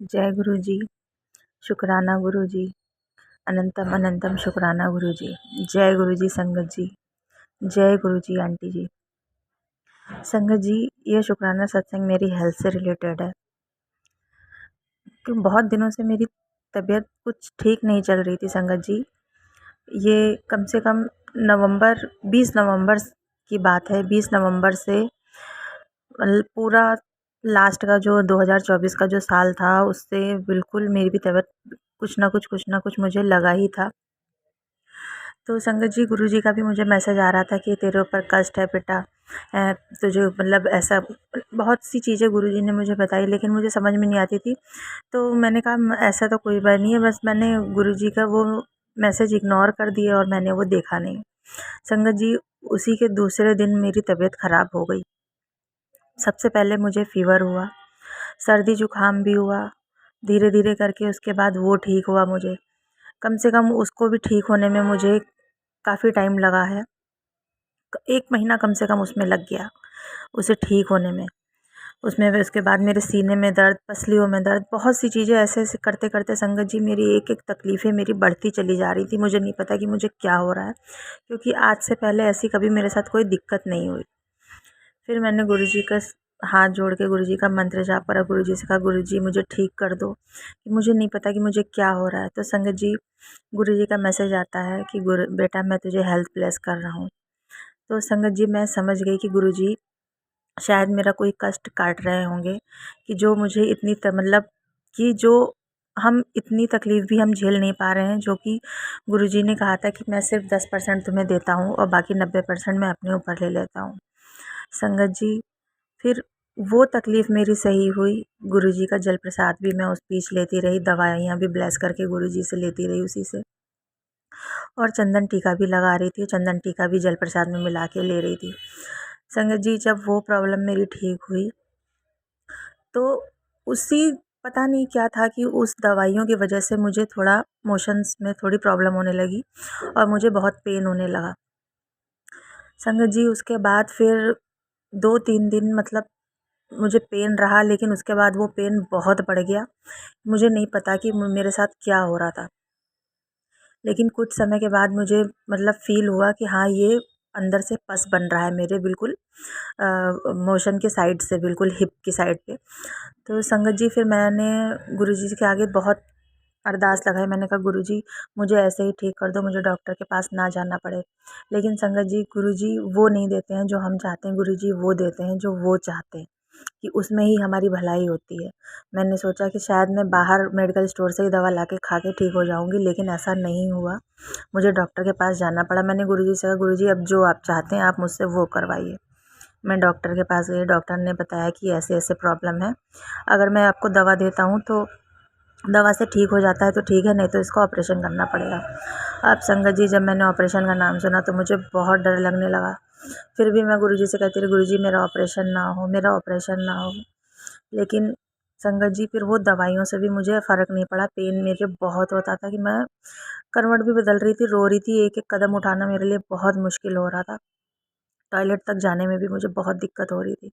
जय गुरु जी। शुक्राना गुरु जी। अनंतम अनंतम शुक्राना गुरु जी। जय गुरु जी संगत जी। जय गुरु जी आंटी जी। संगत जी, ये शुक्राना सत्संग मेरी हेल्थ से रिलेटेड है कि बहुत दिनों से मेरी तबीयत कुछ ठीक नहीं चल रही थी संगत जी। ये कम से कम नवंबर 20 नवंबर की बात है। 20 नवंबर से पूरा लास्ट का जो 2024 का जो साल था, उससे बिल्कुल मेरी भी तबीयत कुछ ना कुछ मुझे लगा ही था। तो संगत जी, गुरु जी का भी मुझे मैसेज आ रहा था कि तेरे ऊपर कष्ट है बेटा, तुझे मतलब ऐसा बहुत सी चीज़ें गुरु जी ने मुझे बताई, लेकिन मुझे समझ में नहीं आती थी। तो मैंने कहा ऐसा तो कोई बात नहीं है, बस मैंने गुरु जी का वो मैसेज इग्नोर कर दिया और मैंने वो देखा नहीं। संगत जी, उसी के दूसरे दिन मेरी तबीयत ख़राब हो गई। सबसे पहले मुझे फ़ीवर हुआ, सर्दी जुकाम भी हुआ, धीरे धीरे करके उसके बाद वो ठीक हुआ। मुझे कम से कम उसको भी ठीक होने में मुझे काफ़ी टाइम लगा है। 1 महीना कम से कम उसमें लग गया, उसे ठीक होने में। उसमें फिर उसके बाद मेरे सीने में दर्द, पसलियों में दर्द, बहुत सी चीज़ें ऐसे-ऐसे करते-करते संगत जी मेरी एक-एक तकलीफ़ें मेरी बढ़ती चली जा रही थी। मुझे नहीं पता कि मुझे क्या हो रहा है, क्योंकि आज से पहले ऐसी कभी मेरे साथ कोई दिक्कत नहीं हुई। फिर मैंने गुरुजी का हाथ जोड़ के गुरुजी का मंत्र जाप करा। गुरुजी से कहा, गुरुजी मुझे ठीक कर दो, कि मुझे नहीं पता कि मुझे क्या हो रहा है। तो संगत जी, गुरुजी का मैसेज आता है कि गुरु बेटा, मैं तुझे हेल्थ ब्लेस कर रहा हूँ। तो संगत जी, मैं समझ गई कि गुरुजी शायद मेरा कोई कष्ट काट रहे होंगे, कि जो मुझे इतनी मतलब कि जो हम इतनी तकलीफ़ भी हम झेल नहीं पा रहे हैं, जो कि गुरुजी ने कहा था कि मैं सिर्फ 10% तुम्हें देता हूँ और बाकी 90% मैं अपने ऊपर ले लेता हूँ। संगत जी, फिर वो तकलीफ़ मेरी सही हुई। गुरुजी का जल प्रसाद भी मैं उस बीच लेती रही, दवाइयाँ भी ब्लेस करके गुरुजी से लेती रही उसी से, और चंदन टीका भी लगा रही थी। चंदन टीका भी जल प्रसाद में मिला के ले रही थी। संगत जी, जब वो प्रॉब्लम मेरी ठीक हुई, तो उसी पता नहीं क्या था कि उस दवाइयों की वजह से मुझे थोड़ा मोशंस में थोड़ी प्रॉब्लम होने लगी और मुझे बहुत पेन होने लगा। संगत जी, उसके बाद फिर 2-3 दिन मतलब मुझे पेन रहा, लेकिन उसके बाद वो पेन बहुत बढ़ गया। मुझे नहीं पता कि मेरे साथ क्या हो रहा था, लेकिन कुछ समय के बाद मुझे मतलब फ़ील हुआ कि हाँ, ये अंदर से पस बन रहा है मेरे बिल्कुल मोशन के साइड से, बिल्कुल हिप की साइड पे। तो संगत जी, फिर मैंने गुरुजी के आगे बहुत अरदास लगाई। मैंने कहा, गुरुजी मुझे ऐसे ही ठीक कर दो, मुझे डॉक्टर के पास ना जाना पड़े। लेकिन संगत जी, गुरुजी वो नहीं देते हैं जो हम चाहते हैं, गुरुजी वो देते हैं जो वो चाहते हैं, कि उसमें ही हमारी भलाई होती है। मैंने सोचा कि शायद मैं बाहर मेडिकल स्टोर से ही दवा लाके खा के ठीक हो जाऊँगी, लेकिन ऐसा नहीं हुआ। मुझे डॉक्टर के पास जाना पड़ा। मैंने गुरुजी से कहा, गुरुजी अब जो आप चाहते हैं आप मुझसे वो करवाइए। मैं डॉक्टर के पास गई। डॉक्टर ने बताया कि ऐसे-ऐसे प्रॉब्लम है। अगर मैं आपको दवा देता हूँ तो दवा से ठीक हो जाता है तो ठीक है, नहीं तो इसको ऑपरेशन करना पड़ेगा। अब संगत जी, जब मैंने ऑपरेशन का नाम सुना तो मुझे बहुत डर लगने लगा। फिर भी मैं गुरुजी से कहती रही, गुरुजी मेरा ऑपरेशन ना हो, मेरा ऑपरेशन ना हो। लेकिन संगत जी, फिर वो दवाइयों से भी मुझे फ़र्क नहीं पड़ा। पेन मेरे बहुत होता था कि मैं करवट भी बदल रही थी, रो रही थी। एक-एक कदम उठाना मेरे लिए बहुत मुश्किल हो रहा था। टॉयलेट तक जाने में भी मुझे बहुत दिक्कत हो रही थी।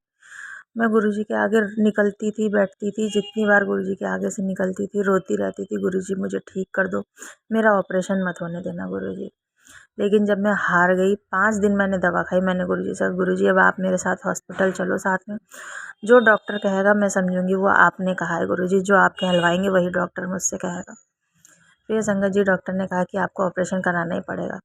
मैं गुरुजी के आगे निकलती थी, बैठती थी, जितनी बार गुरुजी के आगे से निकलती थी, रोती रहती थी, गुरुजी मुझे ठीक कर दो, मेरा ऑपरेशन मत होने देना गुरुजी। लेकिन जब मैं हार गई, 5 दिन मैंने दवा खाई। मैंने गुरुजी से कहा, गुरुजी अब आप मेरे साथ हॉस्पिटल चलो साथ में, जो डॉक्टर कहेगा मैं समझूंगी, वो आपने कहा है गुरुजी, जो आप कहलवाएंगे वही डॉक्टर मुझसे कहेगा। फिर संगत जी, डॉक्टर ने कहा कि आपको ऑपरेशन कराना ही पड़ेगा।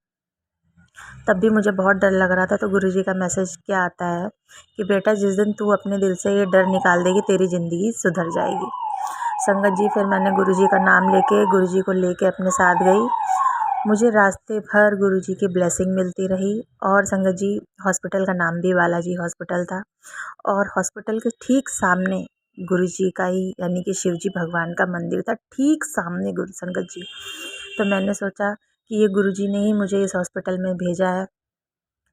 तब भी मुझे बहुत डर लग रहा था। तो गुरुजी का मैसेज क्या आता है कि बेटा, जिस दिन तू अपने दिल से ये डर निकाल देगी, तेरी ज़िंदगी सुधर जाएगी। संगत जी, फिर मैंने गुरुजी का नाम लेके, गुरुजी को लेके अपने साथ गई। मुझे रास्ते भर गुरुजी की ब्लेसिंग मिलती रही। और संगत जी, हॉस्पिटल का नाम भी बालाजी हॉस्पिटल था, और हॉस्पिटल के ठीक सामने गुरुजी का ही यानी कि शिवजी भगवान का मंदिर था, ठीक सामने गुरु संगत जी। तो मैंने सोचा कि ये गुरुजी ने ही मुझे इस हॉस्पिटल में भेजा है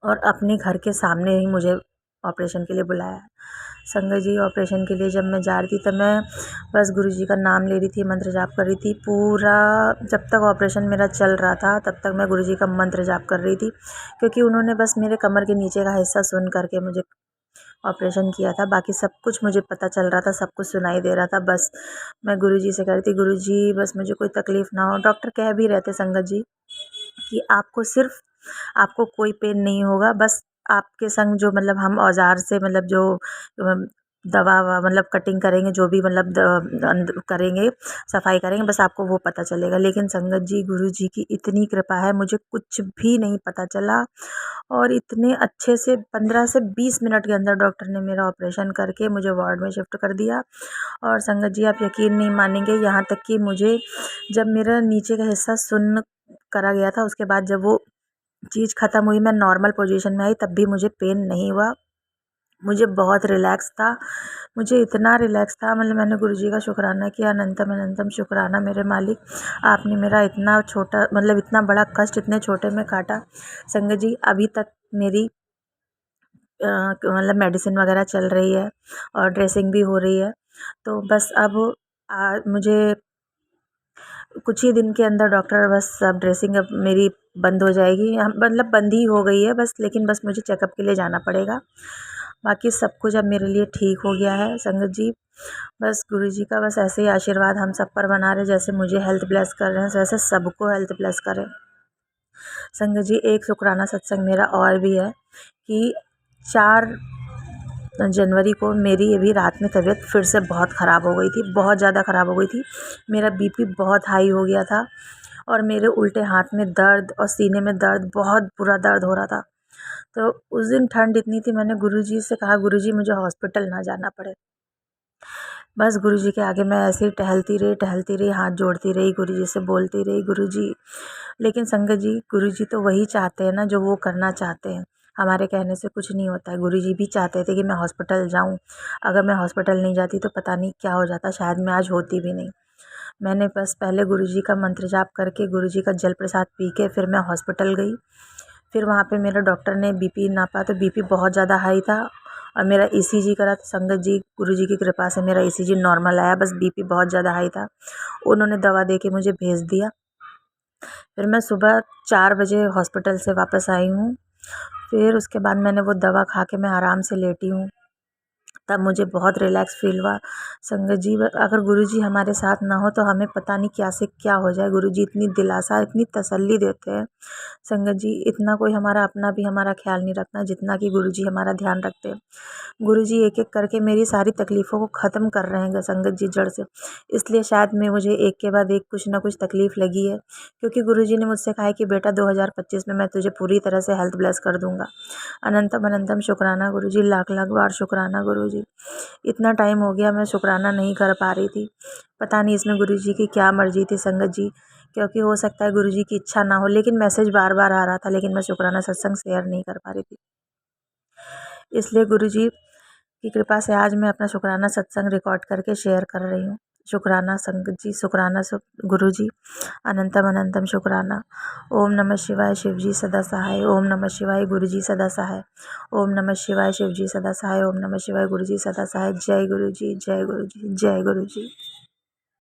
और अपने घर के सामने ही मुझे ऑपरेशन के लिए बुलाया है। संगत जी, ऑपरेशन के लिए जब मैं जा रही थी, तब मैं बस गुरुजी का नाम ले रही थी, मंत्र जाप कर रही थी। पूरा जब तक ऑपरेशन मेरा चल रहा था, तब तक मैं गुरुजी का मंत्र जाप कर रही थी, क्योंकि उन्होंने बस मेरे कमर के नीचे का हिस्सा सुन करके मुझे ऑपरेशन किया था। बाकी सब कुछ मुझे पता चल रहा था, सब कुछ सुनाई दे रहा था। बस मैं गुरुजी से कह रही थी, गुरुजी बस मुझे कोई तकलीफ़ ना हो। डॉक्टर कह भी रहे थे संगत जी कि आपको कोई पेन नहीं होगा, बस आपके संग जो मतलब हम औज़ार से मतलब जो दवा मतलब कटिंग करेंगे, जो भी मतलब करेंगे, सफाई करेंगे, बस आपको वो पता चलेगा। लेकिन संगत जी, गुरु जी की इतनी कृपा है, मुझे कुछ भी नहीं पता चला और इतने अच्छे से 15 से 20 मिनट के अंदर डॉक्टर ने मेरा ऑपरेशन करके मुझे वार्ड में शिफ्ट कर दिया। और संगत जी, आप यकीन नहीं मानेंगे, यहाँ तक कि मुझे जब मेरा नीचे का हिस्सा सुन्न करा गया था, उसके बाद जब वो चीज़ ख़त्म हुई, मैं नॉर्मल पोजीशन में आई, तब भी मुझे पेन नहीं हुआ। मुझे बहुत रिलैक्स था, मुझे इतना रिलैक्स था, मतलब मैंने गुरुजी का शुक्राना किया, अनंतम अनंतम शुक्राना मेरे मालिक, आपने मेरा इतना छोटा मतलब इतना बड़ा कष्ट इतने छोटे में काटा। संगत जी, अभी तक मेरी मतलब मेडिसिन वगैरह चल रही है और ड्रेसिंग भी हो रही है। तो बस अब मुझे कुछ ही दिन के अंदर डॉक्टर बस अब ड्रेसिंग अब मेरी बंद हो जाएगी, मतलब बंद ही हो गई है बस, लेकिन बस मुझे चेकअप के लिए जाना पड़ेगा। बाकी सब कुछ अब मेरे लिए ठीक हो गया है संगत जी। बस गुरुजी का बस ऐसे ही आशीर्वाद हम सब पर बना रहे, जैसे मुझे हेल्थ ब्लेस कर रहे हैं वैसे सबको हेल्थ ब्लेस करें। संगत जी, एक शुक्राना सत्संग मेरा और भी है कि 4 जनवरी को मेरी अभी रात में तबीयत फिर से बहुत ख़राब हो गई थी, बहुत ज़्यादा ख़राब हो गई थी। मेरा बीपी बहुत हाई हो गया था और मेरे उल्टे हाथ में दर्द और सीने में दर्द, बहुत बुरा दर्द हो रहा था। तो उस दिन ठंड इतनी थी, मैंने गुरुजी से कहा, गुरुजी मुझे हॉस्पिटल ना जाना पड़े। बस गुरुजी के आगे मैं ऐसे ही टहलती रही, हाथ जोड़ती रही, गुरुजी से बोलती रही, गुरुजी। लेकिन संगत जी, गुरुजी तो वही चाहते हैं ना जो वो करना चाहते हैं। हमारे कहने से कुछ नहीं होता है। गुरुजी भी चाहते थे कि मैं हॉस्पिटल जाऊं। अगर मैं हॉस्पिटल नहीं जाती तो पता नहीं क्या हो जाता, शायद मैं आज होती भी नहीं। मैंने बस पहले गुरुजी का मंत्र जाप करके, गुरुजी का जल प्रसाद पी के फिर मैं हॉस्पिटल गई। फिर वहाँ पे मेरा डॉक्टर ने बीपी नापा तो बीपी बहुत ज़्यादा हाई था और मेरा ईसीजी करा तो संगत जी, गुरुजी की कृपा से मेरा ईसीजी नॉर्मल आया, बस बीपी बहुत ज़्यादा हाई था। उन्होंने दवा दे के मुझे भेज दिया। फिर मैं सुबह 4 बजे हॉस्पिटल से वापस आई हूँ। फिर उसके बाद मैंने वो दवा खा के मैं आराम से लेटी हूँ। तब मुझे बहुत रिलैक्स फ़ील हुआ। संगत जी, अगर गुरुजी हमारे साथ ना हो तो हमें पता नहीं क्या से क्या हो जाए। गुरुजी इतनी दिलासा, इतनी तसल्ली देते हैं। संगत जी, इतना कोई हमारा अपना भी हमारा ख़्याल नहीं रखता जितना कि गुरुजी हमारा ध्यान रखते हैं। गुरुजी एक-एक करके मेरी सारी तकलीफ़ों को ख़त्म कर रहे हैं संगत जी, जड़ से। इसलिए शायद मैं मुझे एक के बाद एक कुछ ना कुछ तकलीफ़ लगी है, क्योंकि गुरुजी ने मुझसे कहा है कि बेटा 2025 में मैं तुझे पूरी तरह से हेल्थ ब्लेस कर दूँगा। अनंतम अनंतम शुक्राना गुरुजी, लाख-लाख बार शुक्राना गुरुजी। इतना टाइम हो गया मैं शुक्राना नहीं कर पा रही थी। पता नहीं इसमें गुरुजी की क्या मर्ज़ी थी संगत जी, क्योंकि हो सकता है गुरुजी की इच्छा ना हो, लेकिन मैसेज बार-बार आ रहा था, लेकिन मैं शुक्राना सत्संग शेयर नहीं कर पा रही थी। इसलिए गुरुजी की कृपा से आज मैं अपना शुक्राना सत्संग रिकॉर्ड करके शेयर कर रही हूँ। शुक्राना संगत जी, शुक्राना गुरुजी, अनंतम अनंतम शुक्राना। ओम नमः शिवाय, शिव जी सदा सहाय। ओम नमः शिवाय, गुरुजी सदा सहाय। ओम नमः शिवाय, शिव जी सदा सहाय। ओम नमः शिवाय, गुरुजी सदा सहाय। जय गुरुजी, जय गुरुजी, जय गुरुजी।